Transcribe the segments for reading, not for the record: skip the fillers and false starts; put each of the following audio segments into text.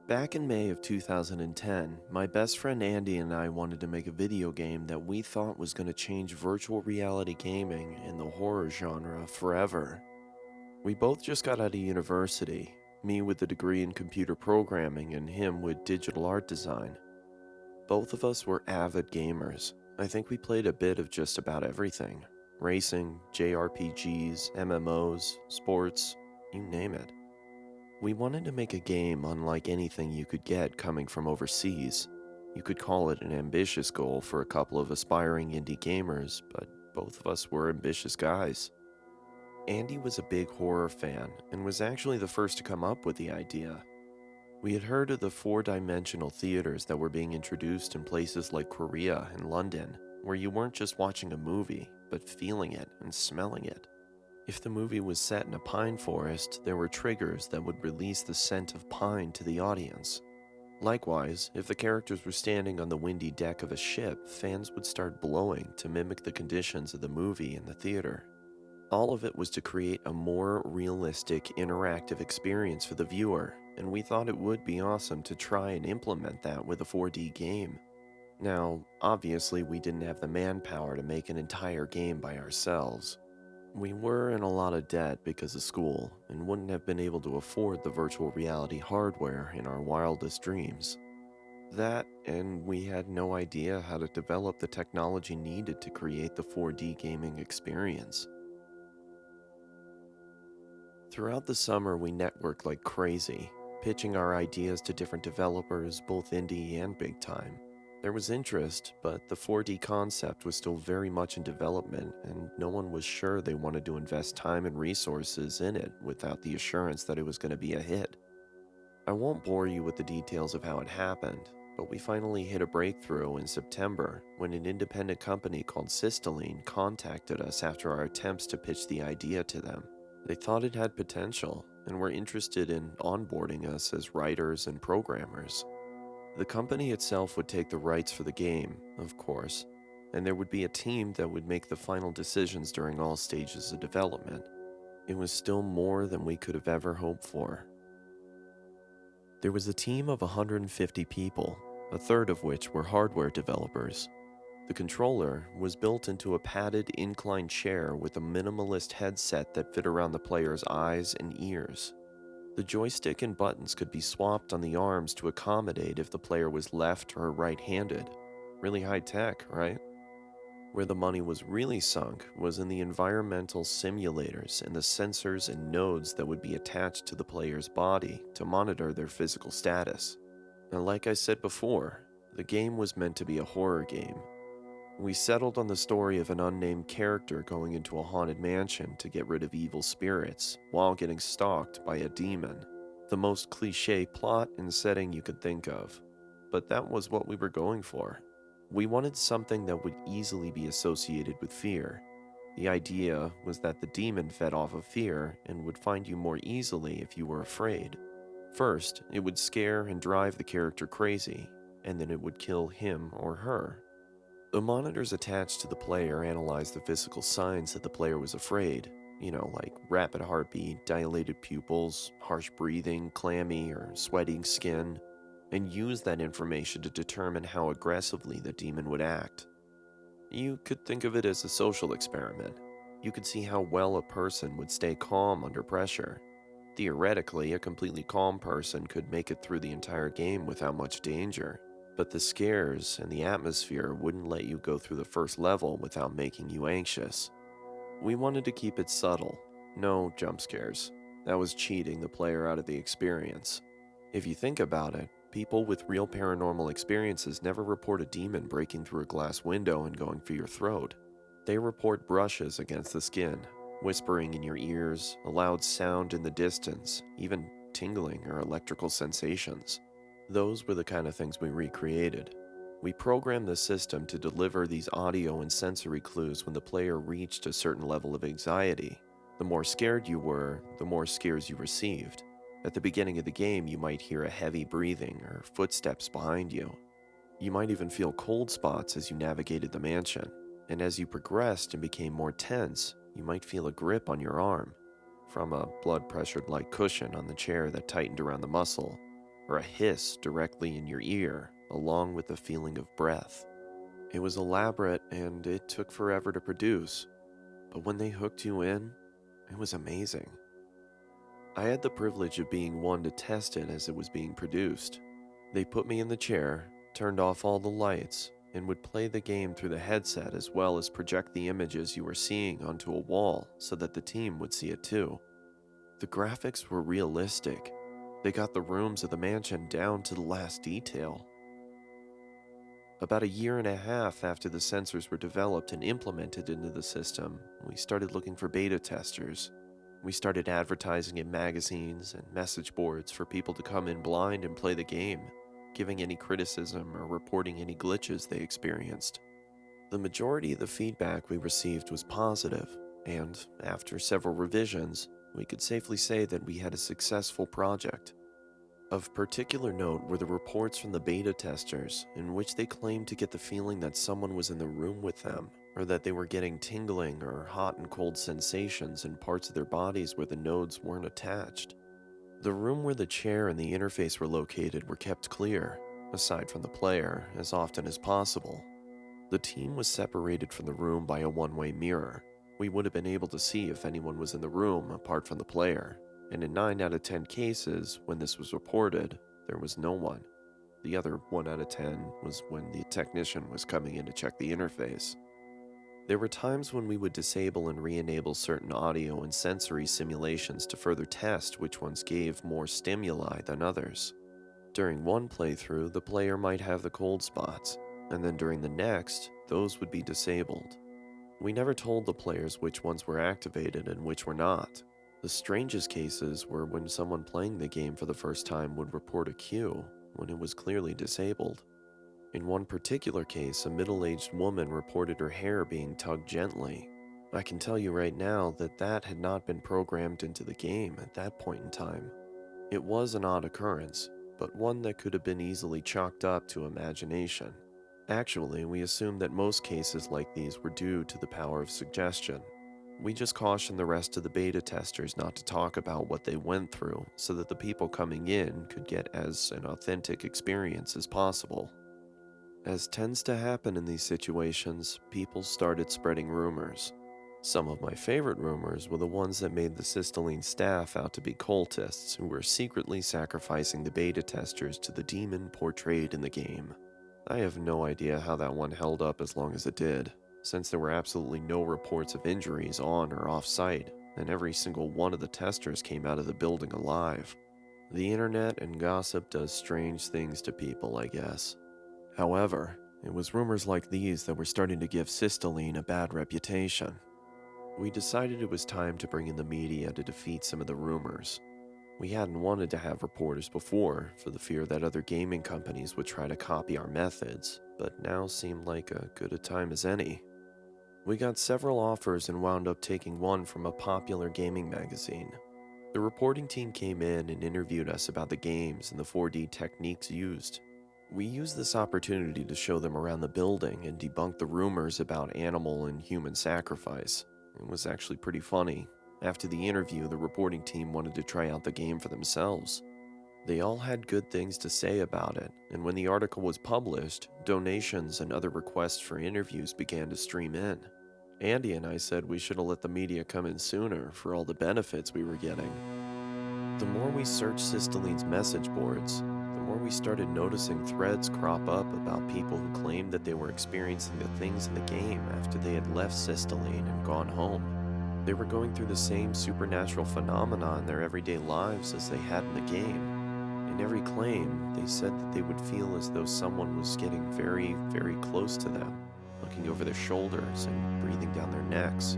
Back in May of 2010, my best friend Andy and I wanted to make a video game that we thought was going to change virtual reality gaming and the horror genre forever. We both just got out of university, me with a degree in computer programming and him with digital art design. Both of us were avid gamers. I think we played a bit of just about everything: racing, JRPGs, MMOs, sports, you name it. We wanted to make a game unlike anything you could get coming from overseas. You could call it an ambitious goal for a couple of aspiring indie gamers, but both of us were ambitious guys. Andy was a big horror fan and was actually the first to come up with the idea. We had heard of the four-dimensional theaters that were being introduced in places like Korea and London, where you weren't just watching a movie, but feeling it and smelling it. If the movie was set in a pine forest, there were triggers that would release the scent of pine to the audience. Likewise, if the characters were standing on the windy deck of a ship, fans would start blowing to mimic the conditions of the movie in the theater. All of it was to create a more realistic, interactive experience for the viewer, and we thought it would be awesome to try and implement that with a 4D game. Now, obviously, we didn't have the manpower to make an entire game by ourselves. We were in a lot of debt because of school and wouldn't have been able to afford the virtual reality hardware in our wildest dreams. That, and we had no idea how to develop the technology needed to create the 4D gaming experience. Throughout the summer, we networked like crazy, pitching our ideas to different developers, both indie and big time. There was interest, but the 4D concept was still very much in development, and no one was sure they wanted to invest time and resources in it without the assurance that it was going to be a hit. I won't bore you with the details of how it happened, but we finally hit a breakthrough in September when an independent company called Systelien contacted us after our attempts to pitch the idea to them. They thought it had potential and were interested in onboarding us as writers and programmers. The company itself would take the rights for the game, of course, and there would be a team that would make the final decisions during all stages of development. It was still more than we could have ever hoped for. There was a team of 150 people, a third of which were hardware developers. The controller was built into a padded incline chair with a minimalist headset that fit around the player's eyes and ears. The joystick and buttons could be swapped on the arms to accommodate if the player was left or right-handed. Really high tech, right? Where the money was really sunk was in the environmental simulators and the sensors and nodes that would be attached to the player's body to monitor their physical status. And like I said before, the game was meant to be a horror game. We settled on the story of an unnamed character going into a haunted mansion to get rid of evil spirits while getting stalked by a demon. The most cliché plot and setting you could think of. But that was what we were going for. We wanted something that would easily be associated with fear. The idea was that the demon fed off of fear and would find you more easily if you were afraid. First, it would scare and drive the character crazy, and then it would kill him or her. The monitors attached to the player analyzed the physical signs that the player was afraid, like rapid heartbeat, dilated pupils, harsh breathing, clammy or sweating skin, and used that information to determine how aggressively the demon would act. You could think of it as a social experiment. You could see how well a person would stay calm under pressure. Theoretically, a completely calm person could make it through the entire game without much danger, but the scares and the atmosphere wouldn't let you go through the first level without making you anxious. We wanted to keep it subtle. No jump scares. That was cheating the player out of the experience. If you think about it, people with real paranormal experiences never report a demon breaking through a glass window and going for your throat. They report brushes against the skin, whispering in your ears, a loud sound in the distance, even tingling or electrical sensations. Those were the kind of things we recreated. We programmed the system to deliver these audio and sensory clues when the player reached a certain level of anxiety. The more scared you were, the more scares you received. At the beginning of the game, you might hear a heavy breathing or footsteps behind you. You might even feel cold spots as you navigated the mansion, and as you progressed and became more tense, you might feel a grip on your arm, from a blood pressured-like cushion on the chair that tightened around the muscle. or a hiss directly in your ear, along with the feeling of breath. It was elaborate and it took forever to produce, but when they hooked you in, it was amazing. I had the privilege of being one to test it as it was being produced. They put me in the chair, turned off all the lights, and would play the game through the headset as well as project the images you were seeing onto a wall so that the team would see it too. The graphics were realistic. They got the rooms of the mansion down to the last detail. About a year and a half after the sensors were developed and implemented into the system, we started looking for beta testers. We started advertising in magazines and message boards for people to come in blind and play the game, giving any criticism or reporting any glitches they experienced. The majority of the feedback we received was positive, and after several revisions, we could safely say that we had a successful project. Of particular note were the reports from the beta testers, in which they claimed to get the feeling that someone was in the room with them, or that they were getting tingling or hot and cold sensations in parts of their bodies where the nodes weren't attached. The room where the chair and the interface were located were kept clear, aside from the player, as often as possible. The team was separated from the room by a one-way mirror. We would have been able to see if anyone was in the room apart from the player, and in 9 out of 10 cases, when this was reported, there was no one. The other 1 out of 10 was when the technician was coming in to check the interface. There were times when we would disable and re-enable certain audio and sensory simulations to further test which ones gave more stimuli than others. During one playthrough, the player might have the cold spots, and then during the next, those would be disabled. We never told the players which ones were activated and which were not. The strangest cases were when someone playing the game for the first time would report a cue when it was clearly disabled. In one particular case, a middle-aged woman reported her hair being tugged gently. I can tell you right now that that had not been programmed into the game at that point in time. It was an odd occurrence, but one that could have been easily chalked up to imagination. Actually, we assumed that most cases like these were due to the power of suggestion. We just cautioned the rest of the beta testers not to talk about what they went through so that the people coming in could get as an authentic experience as possible. As tends to happen in these situations, people started spreading rumors. Some of my favorite rumors were the ones that made the Systelien staff out to be cultists who were secretly sacrificing the beta testers to the demon portrayed in the game. I have no idea how that one held up as long as it did, since there were absolutely no reports of injuries on or off-site, and every single one of the testers came out of the building alive. The internet and gossip does strange things to people, I guess. However, it was rumors like these that were starting to give Systelien a bad reputation. We decided it was time to bring in the media to defeat some of the rumors. We hadn't wanted to have reporters before for the fear that other gaming companies would try to copy our methods, but now seemed like as good a time as any. We got several offers and wound up taking one from a popular gaming magazine. The reporting team came in and interviewed us about the games and the 4D techniques used. We used this opportunity to show them around the building and debunk the rumors about animal and human sacrifice. It was actually pretty funny. After the interview, the reporting team wanted to try out the game for themselves. They all had good things to say about it, and when the article was published, donations and other requests for interviews began to stream in. Andy and I said we should have let the media come in sooner for all the benefits we were getting. The more we searched Systelien's message boards, the more we started noticing threads crop up about people who claimed that they were experiencing the things in the game after they had left Systelien and gone home. They were going through the same supernatural phenomena in their everyday lives as they had in the game. In every claim, they said that they would feel as though someone was getting very, very close to them, looking over their shoulders and breathing down their necks.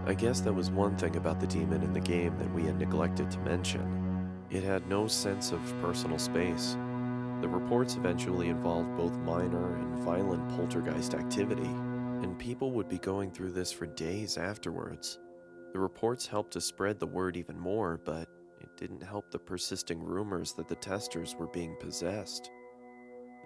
I guess that was one thing about the demon in the game that we had neglected to mention. It had no sense of personal space. The reports eventually involved both minor and violent poltergeist activity, and people would be going through this for days afterwards. The reports helped to spread the word even more, but it didn't help the persisting rumors that the testers were being possessed.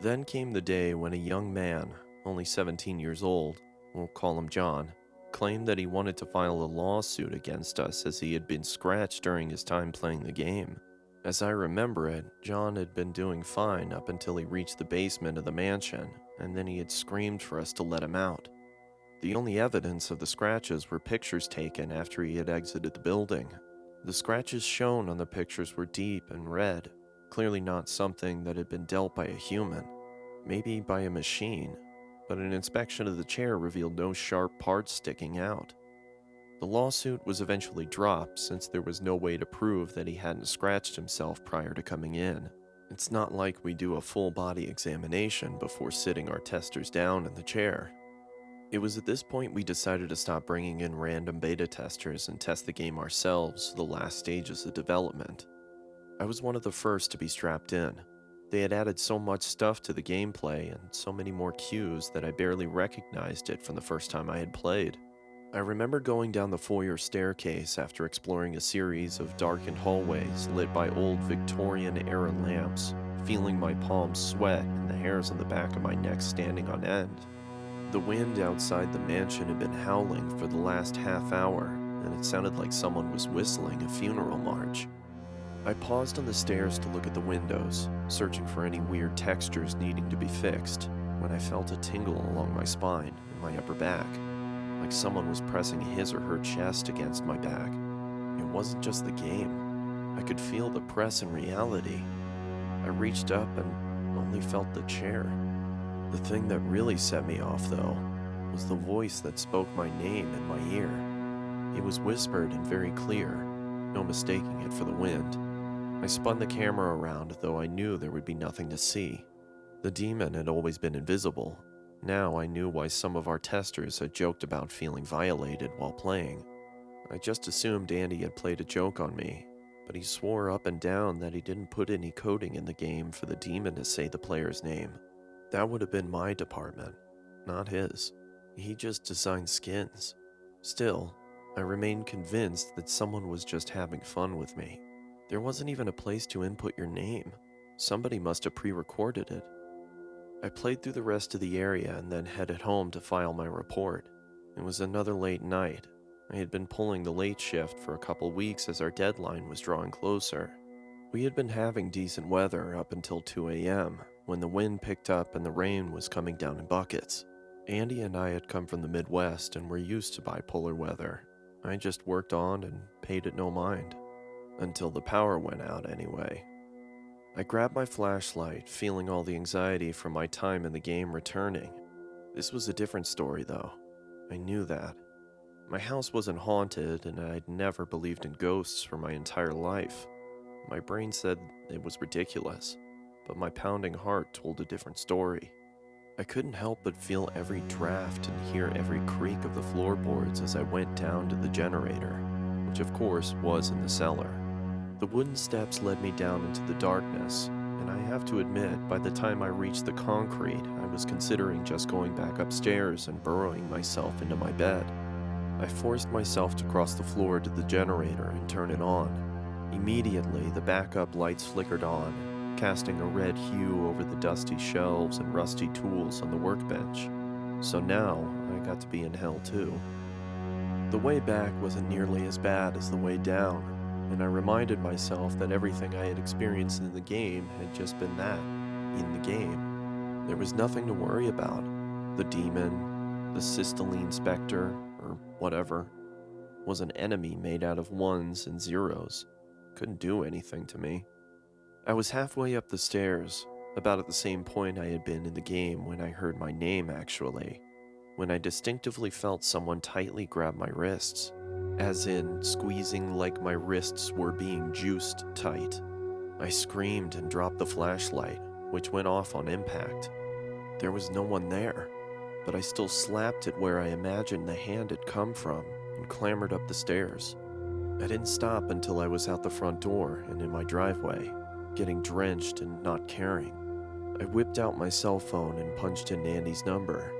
Then came the day when a young man, only 17 years old, we'll call him John, claimed that he wanted to file a lawsuit against us as he had been scratched during his time playing the game. As I remember it, John had been doing fine up until he reached the basement of the mansion, and then he had screamed for us to let him out. The only evidence of the scratches were pictures taken after he had exited the building. The scratches shown on the pictures were deep and red, clearly not something that had been dealt by a human, maybe by a machine, but an inspection of the chair revealed no sharp parts sticking out. The lawsuit was eventually dropped since there was no way to prove that he hadn't scratched himself prior to coming in. It's not like we do a full body examination before sitting our testers down in the chair. It was at this point we decided to stop bringing in random beta testers and test the game ourselves for the last stages of development. I was one of the first to be strapped in. They had added so much stuff to the gameplay and so many more cues that I barely recognized it from the first time I had played. I remember going down the foyer staircase after exploring a series of darkened hallways lit by old Victorian-era lamps, feeling my palms sweat and the hairs on the back of my neck standing on end. The wind outside the mansion had been howling for the last half hour, and it sounded like someone was whistling a funeral march. I paused on the stairs to look at the windows, searching for any weird textures needing to be fixed, when I felt a tingle along my spine and my upper back, like someone was pressing his or her chest against my back. It wasn't just the game. I could feel the press in reality. I reached up and only felt the chair. The thing that really set me off, though, was the voice that spoke my name in my ear. It was whispered and very clear, no mistaking it for the wind. I spun the camera around, though I knew there would be nothing to see. The demon had always been invisible. Now I knew why some of our testers had joked about feeling violated while playing. I just assumed Andy had played a joke on me, but he swore up and down that he didn't put any coding in the game for the demon to say the player's name. That would have been my department, not his. He just designed skins. Still, I remained convinced that someone was just having fun with me. There wasn't even a place to input your name. Somebody must have pre-recorded it. I played through the rest of the area and then headed home to file my report. It was another late night. I had been pulling the late shift for a couple weeks as our deadline was drawing closer. We had been having decent weather up until 2 a.m., when the wind picked up and the rain was coming down in buckets. Andy and I had come from the Midwest and were used to bipolar weather. I just worked on and paid it no mind. Until the power went out, anyway. I grabbed my flashlight, feeling all the anxiety from my time in the game returning. This was a different story, though. I knew that. My house wasn't haunted, and I'd never believed in ghosts for my entire life. My brain said it was ridiculous, but my pounding heart told a different story. I couldn't help but feel every draft and hear every creak of the floorboards as I went down to the generator, which of course was in the cellar. The wooden steps led me down into the darkness, and I have to admit, by the time I reached the concrete, I was considering just going back upstairs and burrowing myself into my bed. I forced myself to cross the floor to the generator and turn it on. Immediately, the backup lights flickered on, casting a red hue over the dusty shelves and rusty tools on the workbench. So now, I got to be in hell too. The way back wasn't nearly as bad as the way down, and I reminded myself that everything I had experienced in the game had just been that, in the game. There was nothing to worry about. The demon, the Systelien Specter, or whatever, was an enemy made out of ones and zeros. Couldn't do anything to me. I was halfway up the stairs, about at the same point I had been in the game when I heard my name actually, when I distinctively felt someone tightly grab my wrists, as in squeezing like my wrists were being juiced tight. I screamed and dropped the flashlight, which went off on impact. There was no one there, but I still slapped it where I imagined the hand had come from and clambered up the stairs. I didn't stop until I was out the front door and in my driveway, getting drenched and not caring. I whipped out my cell phone and punched in Andy's number.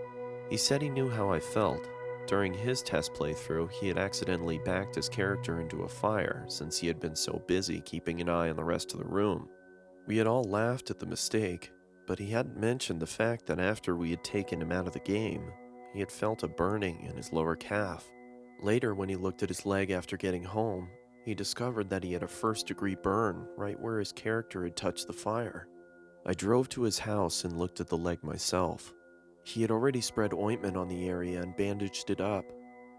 He said he knew how I felt. During his test playthrough, he had accidentally backed his character into a fire since he had been so busy keeping an eye on the rest of the room. We had all laughed at the mistake, but he hadn't mentioned the fact that after we had taken him out of the game, he had felt a burning in his lower calf. Later, when he looked at his leg after getting home, he he discovered that he had a first-degree burn right where his character had touched the fire. I drove to his house and looked at the leg myself. He had already spread ointment on the area and bandaged it up,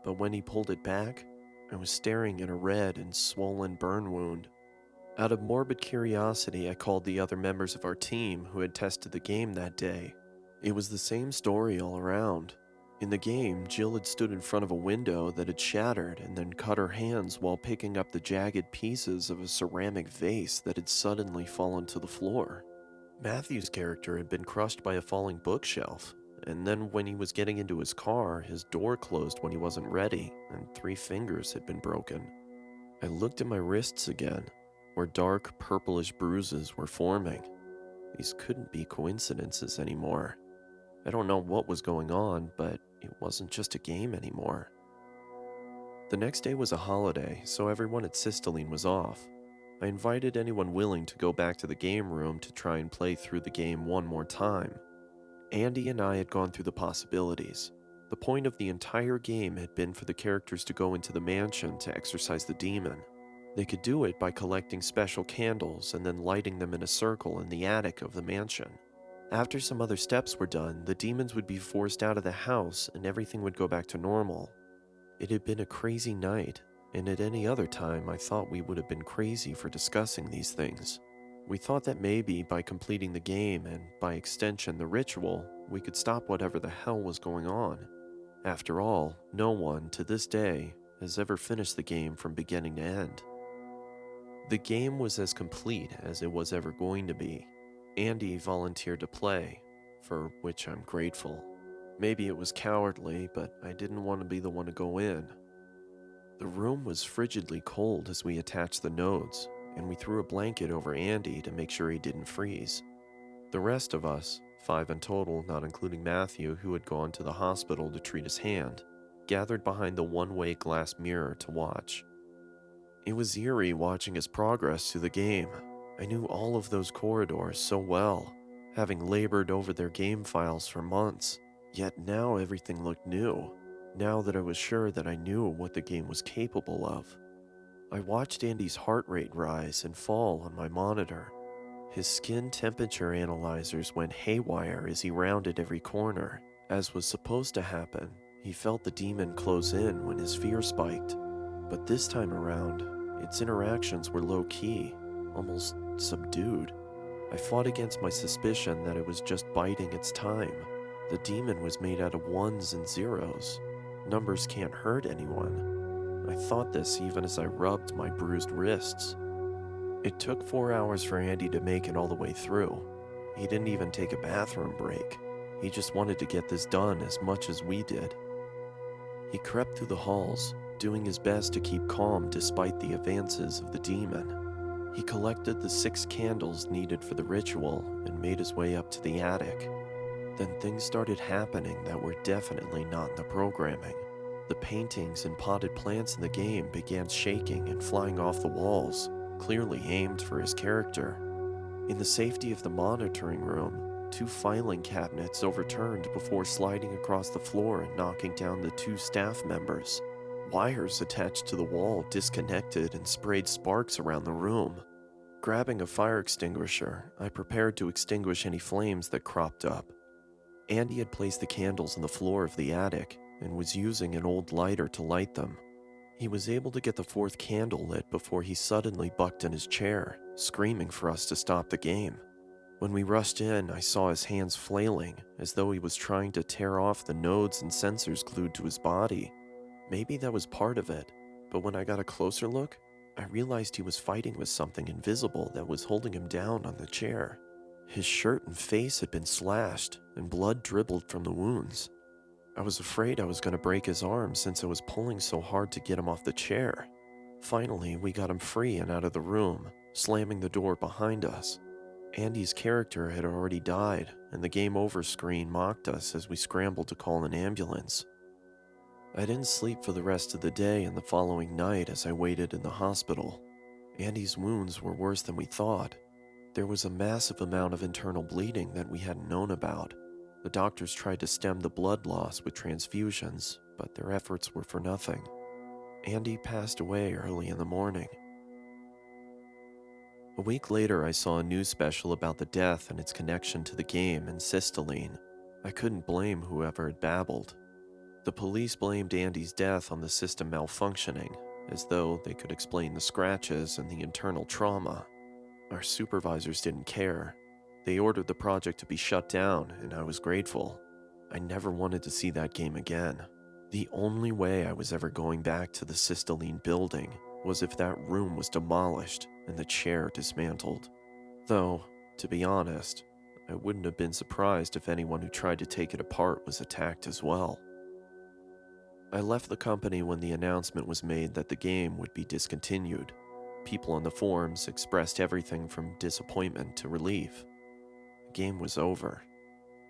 but when he pulled it back, I was staring at a red and swollen burn wound. Out of morbid curiosity, I called the other members of our team who had tested the game that day. It was the same story all around. In the game, Jill had stood in front of a window that had shattered and then cut her hands while picking up the jagged pieces of a ceramic vase that had suddenly fallen to the floor. Matthew's character had been crushed by a falling bookshelf, and then when he was getting into his car, his door closed when he wasn't ready, and 3 fingers had been broken. I looked at my wrists again, where dark, purplish bruises were forming. These couldn't be coincidences anymore. I don't know what was going on, but it wasn't just a game anymore. The next day was a holiday, so everyone at Systelien was off. I invited anyone willing to go back to the game room to try and play through the game one more time. Andy and I had gone through the possibilities. The point of the entire game had been for the characters to go into the mansion to exorcise the demon. They could do it by collecting special candles and then lighting them in a circle in the attic of the mansion. After some other steps were done, the demons would be forced out of the house and everything would go back to normal. It had been a crazy night, and at any other time I thought we would have been crazy for discussing these things. We thought that maybe by completing the game and, by extension, the ritual, we could stop whatever the hell was going on. After all, no one, to this day, has ever finished the game from beginning to end. The game was as complete as it was ever going to be. Andy volunteered to play, for which I'm grateful. Maybe it was cowardly, but I didn't want to be the one to go in. The room was frigidly cold as we attached the nodes, and we threw a blanket over Andy to make sure he didn't freeze. The rest of us, 5 in total, not including Matthew, who had gone to the hospital to treat his hand, gathered behind the one-way glass mirror to watch. It was eerie watching his progress through the game. I knew all of those corridors so well, having labored over their game files for months, yet now everything looked new, now that I was sure that I knew what the game was capable of. I watched Andy's heart rate rise and fall on my monitor. His skin temperature analyzers went haywire as he rounded every corner. As was supposed to happen, he felt the demon close in when his fear spiked. But this time around, its interactions were low-key, almost subdued. I fought against my suspicion that it was just biding its time. The demon was made out of 1s and 0s. Numbers can't hurt anyone. I thought this even as I rubbed my bruised wrists. It took 4 hours for Andy to make it all the way through. He didn't even take a bathroom break. He just wanted to get this done as much as we did. He crept through the halls, doing his best to keep calm despite the advances of the demon. He collected the 6 candles needed for the ritual and made his way up to the attic. Then things started happening that were definitely not in the programming. The paintings and potted plants in the game began shaking and flying off the walls, clearly aimed for his character. In the safety of the monitoring room, 2 filing cabinets overturned before sliding across the floor and knocking down the 2 staff members. Wires attached to the wall disconnected and sprayed sparks around the room. Grabbing a fire extinguisher, I prepared to extinguish any flames that cropped up. Andy had placed the candles on the floor of the attic and was using an old lighter to light them. He was able to get the 4th candle lit before he suddenly bucked in his chair, screaming for us to stop the game. When we rushed in, I saw his hands flailing, as though he was trying to tear off the nodes and sensors glued to his body. Maybe that was part of it, but when I got a closer look, I realized he was fighting with something invisible that was holding him down on the chair. His shirt and face had been slashed, and blood dribbled from the wounds. I was afraid I was going to break his arm since I was pulling so hard to get him off the chair. Finally, we got him free and out of the room, slamming the door behind us. Andy's character had already died, and the game over screen mocked us as we scrambled to call an ambulance. I didn't sleep for the rest of the day and the following night as I waited in the hospital. Andy's wounds were worse than we thought. There was a massive amount of internal bleeding that we hadn't known about. The doctors tried to stem the blood loss with transfusions, but their efforts were for nothing. Andy passed away early in the morning. A week later, I saw a news special about the death and its connection to the game in Systelien. I couldn't blame whoever had babbled. The police blamed Andy's death on the system malfunctioning, as though they could explain the scratches and the internal trauma. Our supervisors didn't care. They ordered the project to be shut down, and I was grateful. I never wanted to see that game again. The only way I was ever going back to the Systelien building was if that room was demolished and the chair dismantled. Though, to be honest, I wouldn't have been surprised if anyone who tried to take it apart was attacked as well. I left the company when the announcement was made that the game would be discontinued. People on the forums expressed everything from disappointment to relief. The game was over.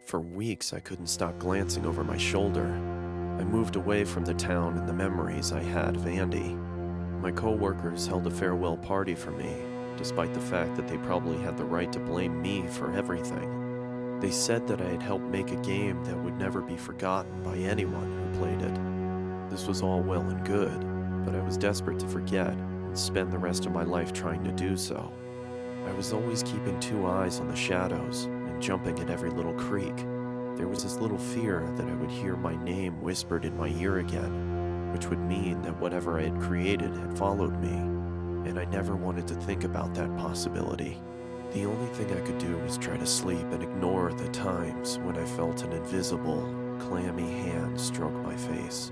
For weeks, I couldn't stop glancing over my shoulder. I moved away from the town and the memories I had of Andy. My co-workers held a farewell party for me, despite the fact that they probably had the right to blame me for everything. They said that I had helped make a game that would never be forgotten by anyone who played it. This was all well and good, but I was desperate to forget and spend the rest of my life trying to do so. I was always keeping two eyes on the shadows and jumping at every little creak. There was this little fear that I would hear my name whispered in my ear again, which would mean that whatever I had created had followed me, and I never wanted to think about that possibility. The only thing I could do was try to sleep and ignore the times when I felt an invisible, clammy hand stroke my face.